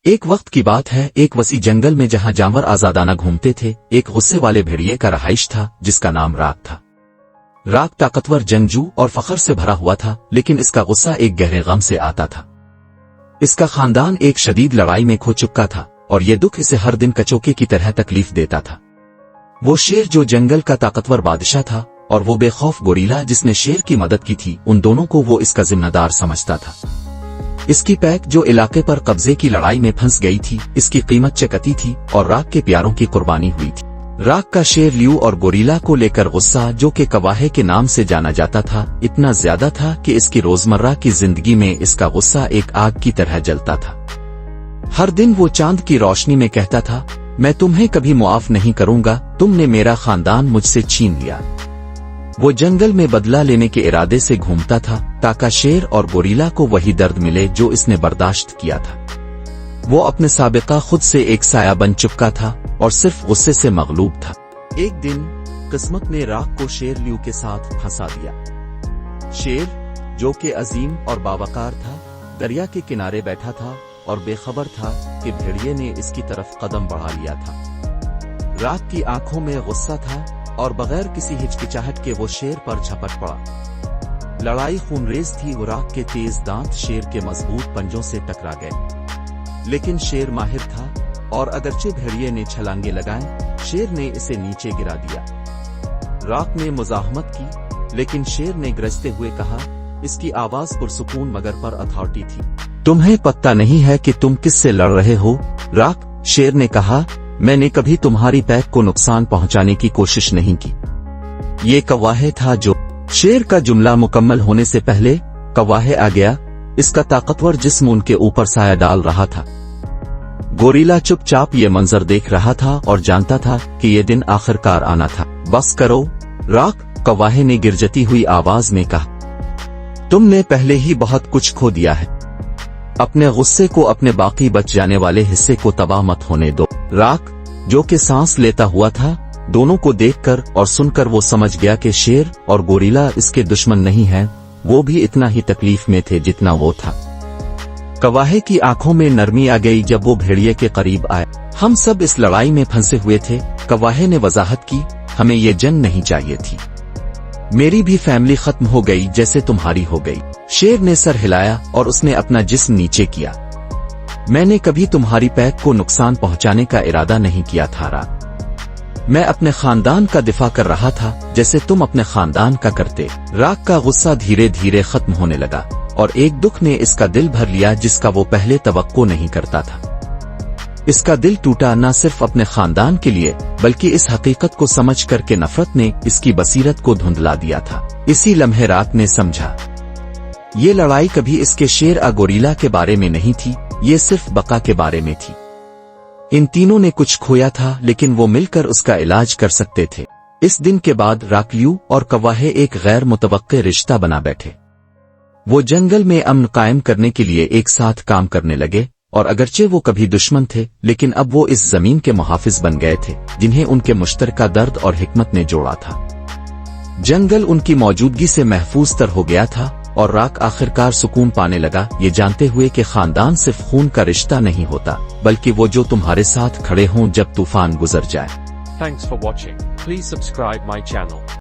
ایک وقت کی بات ہے، ایک وسیع جنگل میں جہاں جانور آزادانہ گھومتے تھے، ایک غصے والے بھیڑیے کا رہائش تھا جس کا نام راک تھا۔ راک طاقتور، جنگجو اور فخر سے بھرا ہوا تھا، لیکن اس کا غصہ ایک گہرے غم سے آتا تھا۔ اس کا خاندان ایک شدید لڑائی میں کھو چکا تھا اور یہ دکھ اسے ہر دن کچوکے کی طرح تکلیف دیتا تھا۔ وہ شیر جو جنگل کا طاقتور بادشاہ تھا اور وہ بے خوف گوریلا جس نے شیر کی مدد کی تھی، ان دونوں کو وہ اس کا ذمہ دار سمجھتا تھا۔ اس کی پیک جو علاقے پر قبضے کی لڑائی میں پھنس گئی تھی، اس کی قیمت چکتی تھی اور راک کے پیاروں کی قربانی ہوئی تھی۔ راک کا شیر لیو اور گوریلا کو لے کر غصہ، جو کہ کواہے کے نام سے جانا جاتا تھا، اتنا زیادہ تھا کہ اس کی روزمرہ کی زندگی میں اس کا غصہ ایک آگ کی طرح جلتا تھا۔ ہر دن وہ چاند کی روشنی میں کہتا تھا، میں تمہیں کبھی معاف نہیں کروں گا، تم نے میرا خاندان مجھ سے چھین لیا۔ وہ جنگل میں بدلہ لینے کے ارادے سے گھومتا تھا تاکہ شیر اور گوریلا کو وہی درد ملے جو اس نے برداشت کیا تھا۔ وہ اپنے سابقہ خود سے ایک سایہ بن چکا تھا اور صرف غصے سے مغلوب تھا۔ ایک دن قسمت نے راک کو شیر لیو کے ساتھ پھنسا دیا۔ شیر، جو کہ عظیم اور باوقار تھا، دریا کے کنارے بیٹھا تھا اور بے خبر تھا کہ بھیڑیے نے اس کی طرف قدم بڑھا لیا تھا۔ راک کی آنکھوں میں غصہ تھا اور بغیر کسی ہچکچاہٹ کے وہ شیر پر جھپٹ پڑا۔ لڑائی خونریز تھی، راک کے تیز دانت شیر کے مضبوط پنجوں سے ٹکرا گئے، لیکن شیر ماہر تھا اور اگرچہ بھیڑیے نے چھلانگیں لگائیں، شیر نے اسے نیچے گرا دیا۔ راک نے مزاحمت کی، لیکن شیر نے گرجتے ہوئے کہا، اس کی آواز پرسکون مگر پر اتھارٹی تھی، تمہیں پتہ نہیں ہے کہ تم کس سے لڑ رہے ہو؟ راک، شیر نے کہا، میں نے کبھی تمہاری پیک کو نقصان پہنچانے کی کوشش نہیں کی۔ یہ کواہے تھا جو… شیر کا جملہ مکمل ہونے سے پہلے کواہے آ گیا، اس کا طاقتور جسم ان کے اوپر سایہ ڈال رہا تھا۔ گوریلا چپ چاپ یہ منظر دیکھ رہا تھا اور جانتا تھا کہ یہ دن آخر کار آنا تھا۔ بس کرو راک، کواہے نے گرجتی ہوئی آواز میں کہا، تم نے پہلے ہی بہت کچھ کھو دیا ہے، اپنے غصے کو، اپنے باقی بچ جانے والے حصے کو تباہ مت ہونے دو۔ راک، جو کہ سانس لیتا ہوا تھا، دونوں کو دیکھ کر اور سن کر وہ سمجھ گیا کہ شیر اور گوریلا اس کے دشمن نہیں ہیں، وہ بھی اتنا ہی تکلیف میں تھے جتنا وہ تھا۔ کواہے کی آنکھوں میں نرمی آ گئی جب وہ بھیڑیے کے قریب آئے۔ ہم سب اس لڑائی میں پھنسے ہوئے تھے، کواہے نے وضاحت کی، ہمیں یہ جنگ نہیں چاہیے تھی، میری بھی فیملی ختم ہو گئی جیسے تمہاری ہو گئی۔ شیر نے سر ہلایا اور اس نے اپنا جسم نیچے کیا، میں نے کبھی تمہاری پیک کو نقصان پہنچانے کا ارادہ نہیں کیا تھا راک، میں اپنے خاندان کا دفاع کر رہا تھا جیسے تم اپنے خاندان کا کرتے۔ راک کا غصہ دھیرے دھیرے ختم ہونے لگا اور ایک دکھ نے اس کا دل بھر لیا جس کا وہ پہلے توقع نہیں کرتا تھا۔ اس کا دل ٹوٹا نہ صرف اپنے خاندان کے لیے بلکہ اس حقیقت کو سمجھ کر کے نفرت نے اس کی بصیرت کو دھندلا دیا تھا۔ اسی لمحے راک نے سمجھا، یہ لڑائی کبھی اس کے شیر گوریلا کے بارے میں نہیں تھی، یہ صرف بقا کے بارے میں تھی۔ ان تینوں نے کچھ کھویا تھا لیکن وہ مل کر اس کا علاج کر سکتے تھے۔ اس دن کے بعد راک، لیو اور کواہے ایک غیر متوقع رشتہ بنا بیٹھے۔ وہ جنگل میں امن قائم کرنے کے لیے ایک ساتھ کام کرنے لگے اور اگرچہ وہ کبھی دشمن تھے لیکن اب وہ اس زمین کے محافظ بن گئے تھے جنہیں ان کے مشترکہ درد اور حکمت نے جوڑا تھا۔ جنگل ان کی موجودگی سے محفوظ تر ہو گیا تھا اور راک آخرکار سکون پانے لگا، یہ جانتے ہوئے کہ خاندان صرف خون کا رشتہ نہیں ہوتا بلکہ وہ جو تمہارے ساتھ کھڑے ہوں جب طوفان گزر جائے۔ Thanks for watching. Please subscribe my channel.